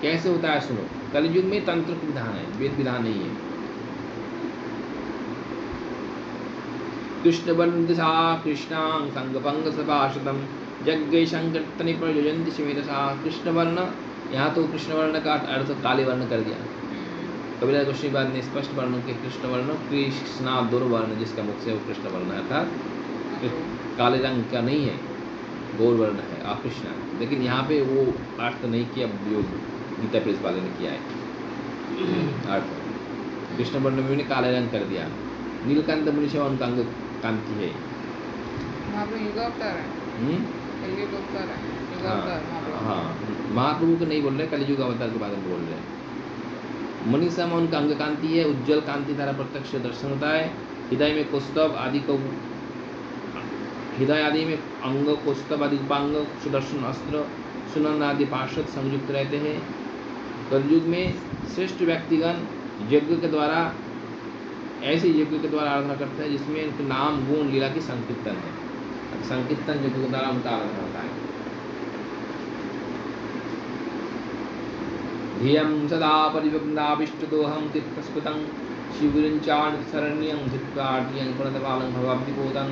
कैसे होता है सुनो। कलयुग में तंत्र विधान है, वेद विधान नहीं है। कृष्ण वंदसा कृष्णां संगपंग सभाषितम यज्ञ संकीर्तने प्रयोजन्ति शिवेदसा। कृष्ण वर्ण, यहाँ तो कृष्ण वर्ण का अर्थ काले वर्ण कर दिया। कबीरा गोस्वामी ने स्पष्ट वर्ण के कृष्ण वर्ण, कृष्णा दुर्वर्ण जिसका मुख से वो कृष्ण वर्ण है, अर्थात काले रंग का नहीं है, गौर वर्ण है कृष्ण। लेकिन यहाँ पे वो अर्थ नहीं किया जो गीता प्रेस वाले ने किया है अर्थ। कृष्ण वर्ण में उन्होंने काले रंग कर दिया। नीलकांत मुनि से उनका अंग कांति है। हाँ, महाप्रभु को नहीं बोल रहे, कलयुग अवतार के बारे में बोल रहे हैं। मनीषा में उनका अंग कांति है, उज्जवल कांति द्वारा प्रत्यक्ष दर्शन होता है। हृदय में कौस्तभ आदि को हृदय आदि में अंग कौस्तभ आदि उपांग सुदर्शन अस्त्र सुनंद आदि पार्षद संयुक्त रहते हैं। कलयुग में श्रेष्ठ व्यक्तिगण यज्ञ के द्वारा ऐसे यज्ञ के द्वारा आराधना करते हैं जिसमें उनके नाम गुण लीला की संकीर्तन है। संकीर्तन यज्ञ के द्वारा उनका आराधना होता है। धियं सदा परिवग्नाभिष्टदोहं चित्तस्फुटं शिवरिञ्चाशरण्यं धित्वार्यं प्रणतपालं भगवद्विपोतं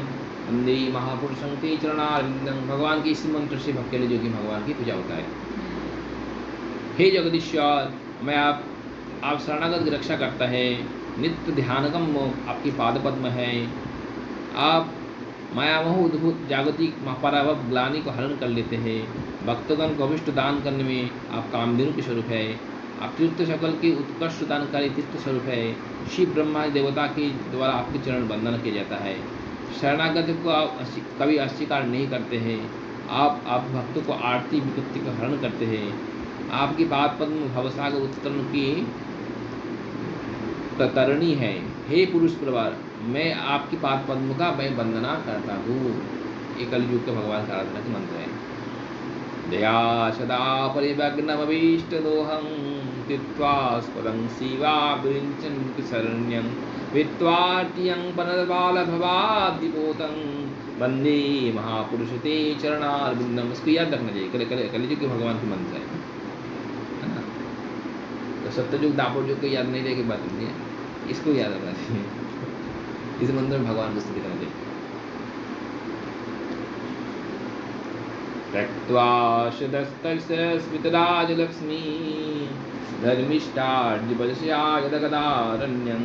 वंदे महापुरुषं ते चरणारविन्दं। भगवान के इस मंत्र से भक्त के लिए जो कि भगवान की पूजा होता है। हे जगदीश्वर, मैं आप शरणागत की रक्षा करता है। नित्य ध्यानगम आपकी पाद पद्म है। आप मायामोह उद्भूत जागतिक पराभव ग्लानि को हरण कर लेते हैं। भक्तगण को अभिष्ट दान करने में आप कामधेनु के स्वरूप है। आप तीर्थ शकल के उत्कृष्ट दानकारी तीर्थ स्वरूप है। शिव ब्रह्मा देवता के द्वारा आपके चरण वंदन किया जाता है। शरणागत को आप कभी अस्वीकार नहीं करते हैं। आप भक्तों को आरती विपत्ति का हरण करते हैं। आपकी पाद पद्म भवसागर उत्तरण की तरणी है। हे पुरुष प्रवर, मैं आपकी पाद पद्म का मैं वंदना करता हूँ। ये कलयुग के भगवान का आराधना का मंत्र है। दया सदा परिभग्नमभीष्टदोहं तीर्त्वास्पदं शिवाभिरिञ्चं शरण्यं वित्वार्त्यं पनतपालभवाब्धिपोतं वंदे महापुरुष ते चरणारविन्दं। इसको याद रखना चाहिए। कलयुग के भगवान के मंत्र है ना। तो सत्ययुग दापर युग को याद नहीं रहे की बात नहीं है, इसको याद रखना चाहिए। इस मंत्र में भगवान को स्तुति करना चाहिए। त्यक्त्वा शतस्तस्मितराजलक्ष्मी धर्मिष्ठार्जिपदस्यायदगदारण्यं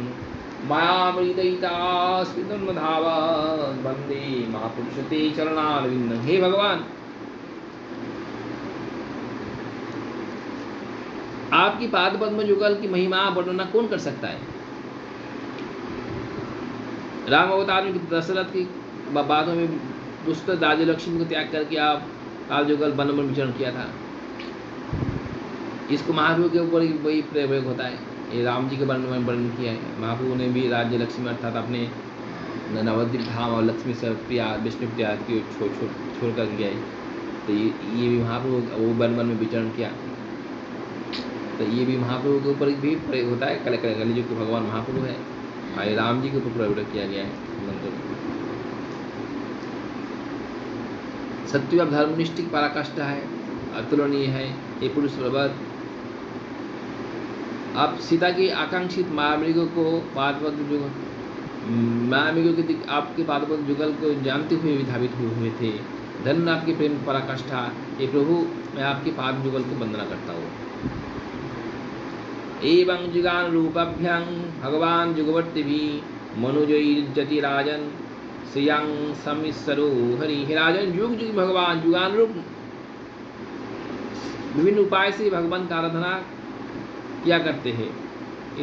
मायामृदयितास्मितन्मधावन् वन्दे महापुरुष ते चरणारविन्दं। हे भगवान, आपकी पाद पद्म युगल की महिमा वर्णना कौन कर सकता है। राम अवतार में दशरथ की बातों में दुष्ट राजलक्ष्मी को त्याग करके आप काल युगल वन में विचरण किया था। इसको महाप्रभु के ऊपर वही प्रयोग होता है। ये राम जी के वर्णन में वर्णन किया है। महाप्रभु ने भी राज्य लक्ष्मी अर्थात अपने नवद्वीप धाम और लक्ष्मी से प्रिया विष्णु प्रिया की छोड़ कर गया है। तो ये भी महाप्रभु वो वन में विचरण किया। तो ये भी महाप्रभु के ऊपर भी प्रयोग होता है। कलयुग के भगवान महाप्रभु है और राम जी के ऊपर प्रयोग किया गया है मंत्र। सत्य धर्मनिष्ठ की पराकाष्ठा है, अतुलनीय है। ये पुरुष प्रवर, आप सीता की आकांक्षित मायामृगों को मायामृगों के आपके पादपद्म युगल को जानते हुए भी धावित हुए थे। धन्य आपकी प्रेम पराकाष्ठा। ये प्रभु, मैं आपके पाद युगल को वंदना करता हूँ। एवं जुगान रूपाभ्यां भगवान जुगवर्ती भी मनुजति राजन श्रियं समिस्सरो हरि। हे राजन, युग युग भगवान जुगान रूप विभिन्न उपाय से भगवान का आराधना किया करते हैं।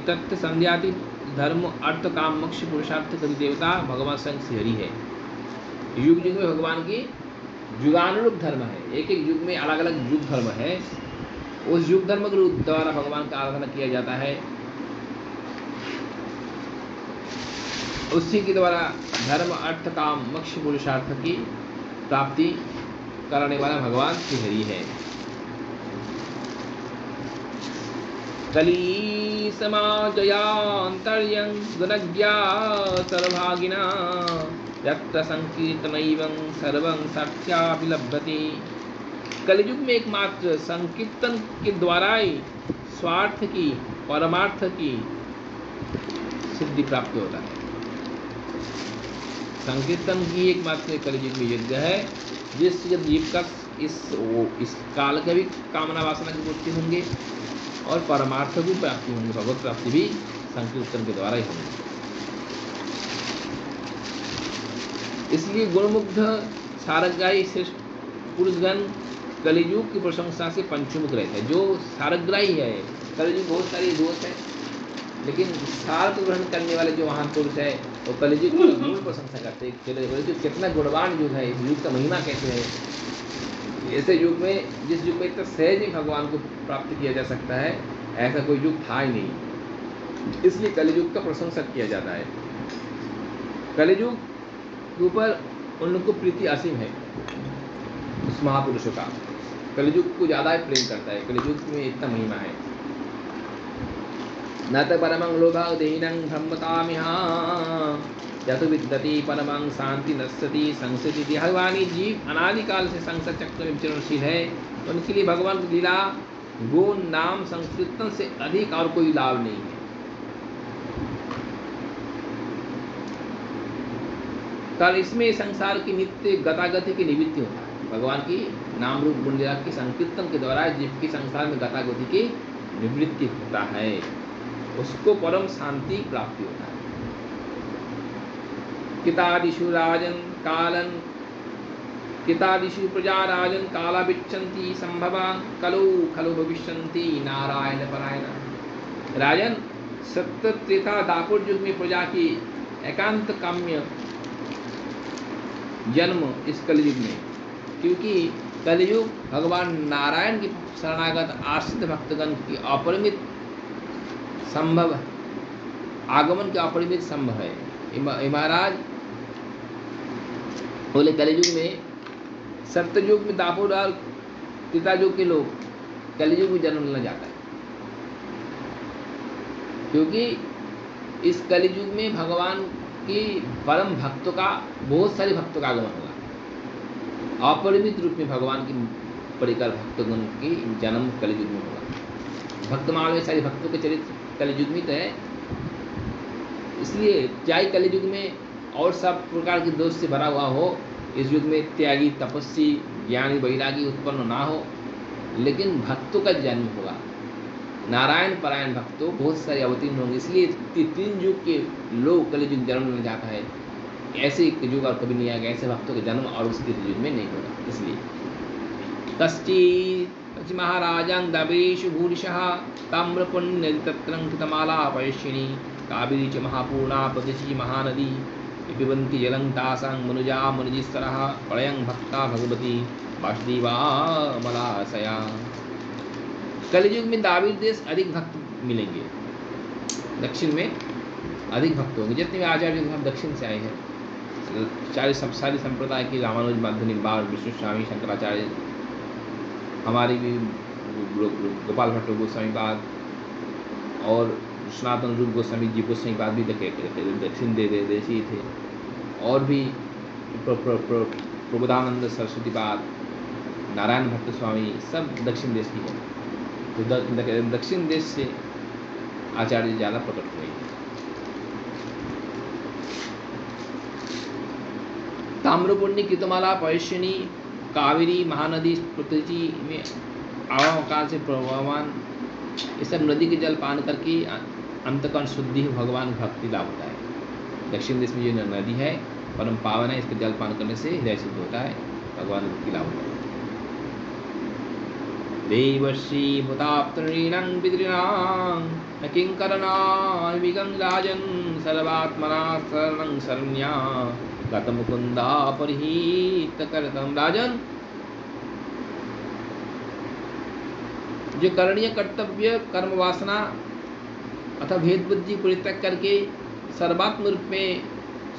तथ्य संध्याति धर्म अर्थ काम मोक्ष पुरुषार्थ कवि देवता भगवान स्वयं श्री हरि है। युग युग में भगवान की युगानुरूप धर्म है। एक एक युग में अलग अलग युग धर्म है। उस युग धर्म के द्वारा भगवान का आराधना किया जाता है। उसी के द्वारा धर्म अर्थ काम मोक्ष पुरुषार्थ की प्राप्ति कराने वाला भगवान श्री हरि है। कली समाजयांतर्यं गुणज्ञा सर्वभागिना यत्र संकीर्तनैवं सर्वं साक्षाभिलभ्यते। कलयुग में एकमात्र संकीर्तन के द्वारा ही स्वार्थ की परमार्थ की सिद्धि प्राप्त होता है। संकीर्तन की एकमात्र कलयुग में यज्ञ है, जिस जीव का इस काल के भी कामना वासना की पूर्ति होंगे और परमार्थ की प्राप्ति होंगे। भगवत प्राप्ति भी संकीर्तन के द्वारा ही होंगे। इसलिए गुणमुग्ध सारग्राही श्रेष्ठ पुरुषगण कलियुग की प्रशंसा से पंचमुख रहते हैं। जो सारग्राही है, कलियुग बहुत सारी दोष है, लेकिन सार को ग्रहण करने वाले जो महान पुरुष है वो कलियुग की मूल प्रशंसा करते हैं। कलियुग कितना गुणवान युग है, इस युग का महिमा कैसे है। ऐसे युग में, जिस युग में इतना सहज ही भगवान को प्राप्त किया जा सकता है, ऐसा कोई युग था ही नहीं। इसलिए कलियुग का प्रशंसा किया जाता है। कलियुग के ऊपर उन लोग को प्रीति असीम है उस महापुरुषों का। कलियुग को ज़्यादा प्रेम करता है, कलियुग में इतना महिमा है। न त परमं लोभादेहिनं ब्रह्मतामिहा यतो विद्यति परमं शांति नश्यति संसति। भगवानी जीव अनादिकाल से संसार चक्र में विचरणशील है, उनके लिए भगवान की लीला गुण नाम संकीर्तन से अधिक और कोई लाभ नहीं है। कल इसमें संसार की नित्य गतागति की निवृत्ति होता है। भगवान की नाम रूप गुण लीला की संकीर्तन के द्वारा जीव की संसार में गतागति की निवृत्ति होता है, उसको परम शांति प्राप्ति होता है। कितादिषु राजन कालन कितादिषु प्रजा राजन काला बिच्छन्ति संभवा कलौ खलु भविष्यन्ति नारायण परायण। राजन सत्य त्रेता दापुर युग में प्रजा की एकांत काम्य जन्म इस कलयुग में, क्योंकि कलयुग भगवान नारायण की शरणागत आश्रित भक्तगण की अपरिमित संभव आगमन के अपरिमित संभव है। महाराज बोले कलयुग में सत्ययुग में दापुर और त्रेतायुग के लोग कलयुग में जन्म लेना जाता है, क्योंकि इस कलयुग में भगवान की परम भक्तों का बहुत सारे भक्तों का आगमन होगा। अपरिमित रूप में भगवान की परिकर भक्तगण की जन्म कलयुग में होगा। भक्तमाल में सारे भक्तों के चरित्र कलयुग में तो है, इसलिए चाहे कलयुग में और सब प्रकार के दोष से भरा हुआ हो, इस युग में त्यागी तपस्वी ज्ञानी वैरागी उत्पन्न ना हो, लेकिन भक्तों का जन्म होगा। नारायण परायण भक्तों बहुत सारे अवतीर्ण होंगे, इसलिए 3 युग के लोग कलयुग जन्म में जाता है। ऐसे युग और कभी नहीं आएगा, ऐसे भक्तों का जन्म और उस युग में नहीं होगा। इसलिए कश्चित् महाराजं दवेशु भूरिशः ताम्रपुण्यतत्रंकितमाला पयस्विनी कावेरी च महापूर्णा प्रदिशि महानदी पिबन्ति जलं तासां मनुजा मनुजीश्वरः प्रलयं भक्ता भगवती वासुदेवा मलाशया। कलयुग में दावीर देश अधिक भक्त मिलेंगे, दक्षिण में अधिक भक्त होंगे। जितने भी आचार्य हम दक्षिण से आए हैं, सारी संप्रदाय की रामानुज माध्यमिक बाल विष्णु स्वामी शंकराचार्य, हमारी भी गोपाल भट्ट गोस्वामी पाद और सनातन रूप गोस्वामी जी गोस्वामी पाद भी दक्षिण देशी थे, और भी प्रबोधानंद सरस्वती पाद, नारायण भट्ट स्वामी सब दक्षिण देश की है। तो दक्षिण देश से आचार्य ज़्यादा प्रकट हुए। ताम्रपुण्य कृतमाला पयस्विनी कावेरी महानदी प्रकृति में आवाकाल से प्रवाहमान, ये सब नदी के जल पान करके अंतकरण शुद्धि भगवान भक्ति लाभ होता है। दक्षिण देश में जो नदी है परम पावन है, इसके जल पान करने से हृदय शुद्ध होता है, भगवान भक्ति लाभ होता है। देवर्षि भूताप्तरीणं पितॄणां न किंकरणाय विगंगाजन सर्वात्मना शरणं शरण्या गतमुकुंदा परिहित करतम। राजन, जो करणीय कर्तव्य कर्म वासना अथवा भेद बुद्धि परित्यक करके सर्वात्म रूप में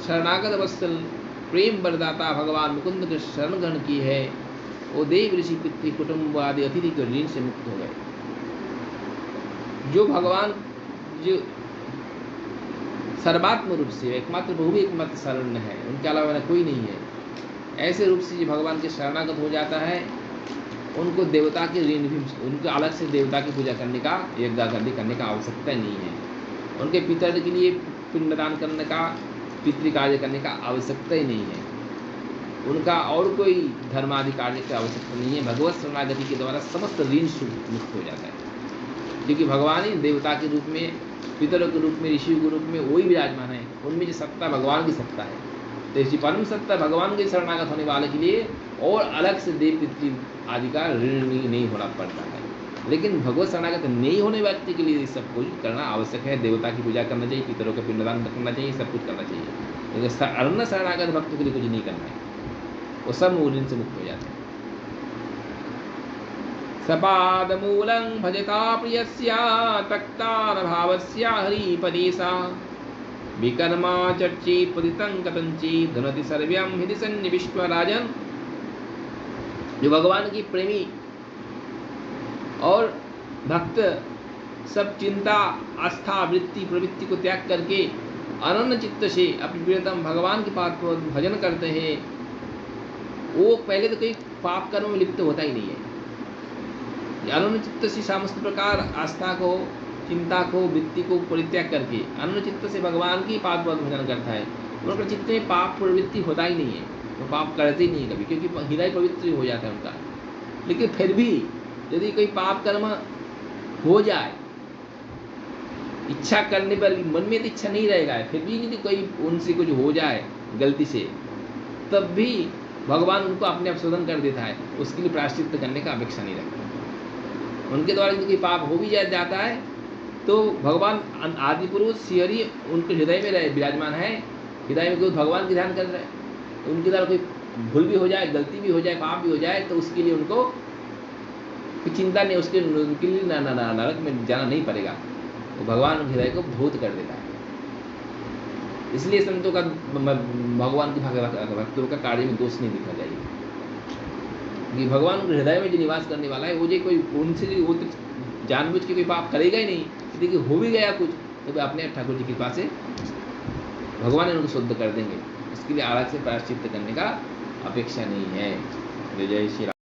शरणागत वत्सल प्रेम वरदाता भगवान मुकुंद के शरण ग्रहण की है, वो देव ऋषि पितृ कुटुंब आदि अतिथि के ऋण से मुक्त हो गए। जो भगवान जो सर्वात्म रूप से एकमात्र बहु एकमात्र शरण है, उनके अलावा कोई नहीं है, ऐसे रूप से जो भगवान के शरणागत हो जाता है, उनको देवता के ऋण भी, उनको अलग से देवता की पूजा करने का यज्ञ करने का आवश्यकता नहीं है। उनके पितर के लिए पिंडदान करने का, पितृ कार्य करने का आवश्यकता ही नहीं है। उनका और कोई धर्मादि कार्य की आवश्यकता नहीं है। भगवत शरणागति के द्वारा समस्त ऋण से मुक्त हो जाता है, क्योंकि भगवान ही देवता के रूप में, पितरों के रूप में, ऋषियों के रूप में वही विराजमान है। उनमें जो सत्ता भगवान की सत्ता है, तो इसी परम सत्ता भगवान के शरणागत होने वाले के लिए और अलग से देव पितृ आदि का ऋण नहीं होना पड़ता है। लेकिन भगवत शरणागत नहीं होने व्यक्ति के लिए सब कुछ करना आवश्यक है। देवता की पूजा करना चाहिए, पितरों का पिंडदान करना चाहिए, सब कुछ करना चाहिए। लेकिन अन्न शरणागत भक्त के लिए कुछ नहीं करना है, वो सब ऋण से मुक्त हो जाते हैं। सपादमूलं भजता प्रियस्या तक्तारभावस्या हरिपदेशा विकर्मा चर्चित पतितं कथंचित धुनति सर्व्यं हृदि सन्निविष्ट। राजन, जो भगवान की प्रेमी और भक्त सब चिंता, आस्था, वृत्ति, प्रवृत्ति को त्याग करके अनन्य चित्त से अपने प्रियतम भगवान के पाद पर भजन करते हैं, वो पहले तो कोई पाप कर्म में लिप्त होता ही नहीं है। अनन्य चित्त से समस्त प्रकार आस्था को, चिंता को, वृत्ति को परित्याग करके अनन्य चित्त से भगवान की पाद पर भजन करता है, उनके चित्त में पाप प्रवृत्ति होता ही नहीं है, वो पाप करते ही नहीं है कभी, क्योंकि हृदय पवित्र हो जाता है उनका। लेकिन फिर भी यदि कोई पाप कर्म हो जाए, इच्छा करने पर भी मन में तो इच्छा नहीं रहेगा, फिर भी यदि कोई उनसे कुछ हो जाए गलती से, तब भी भगवान उनको अपने आप शोधन कर देता है, उसके लिए प्रायश्चित करने का अपेक्षा नहीं रखता। उनके द्वारा यदि कोई पाप हो भी जाता है तो भगवान आदि पुरुष श्रीहरि उनके हृदय में रहे विराजमान है, हृदय में कोई भगवान की ध्यान कर रहे हैं, तो उनके द्वारा कोई भूल भी हो जाए, गलती भी हो जाए, पाप भी हो जाए, तो उसके लिए उनको कोई चिंता नहीं, उनके लिए नरक में जाना नहीं पड़ेगा, तो भगवान हृदय को धौत कर देता है। इसलिए संतों का, भगवान के भक्तों का कार्य में दोष नहीं दिखना चाहिए, कि भगवान के हृदय में जो निवास करने वाला है, वो जो कोई उनसे वो तो जानबूझ के कोई पाप करेगा ही नहीं, देखिए हो भी गया कुछ तो अपने ठाकुर जी की कृपा से भगवान उनको शुद्ध कर देंगे, इसके लिए अलग से प्रायश्चित करने का अपेक्षा नहीं है। जय श्री राम।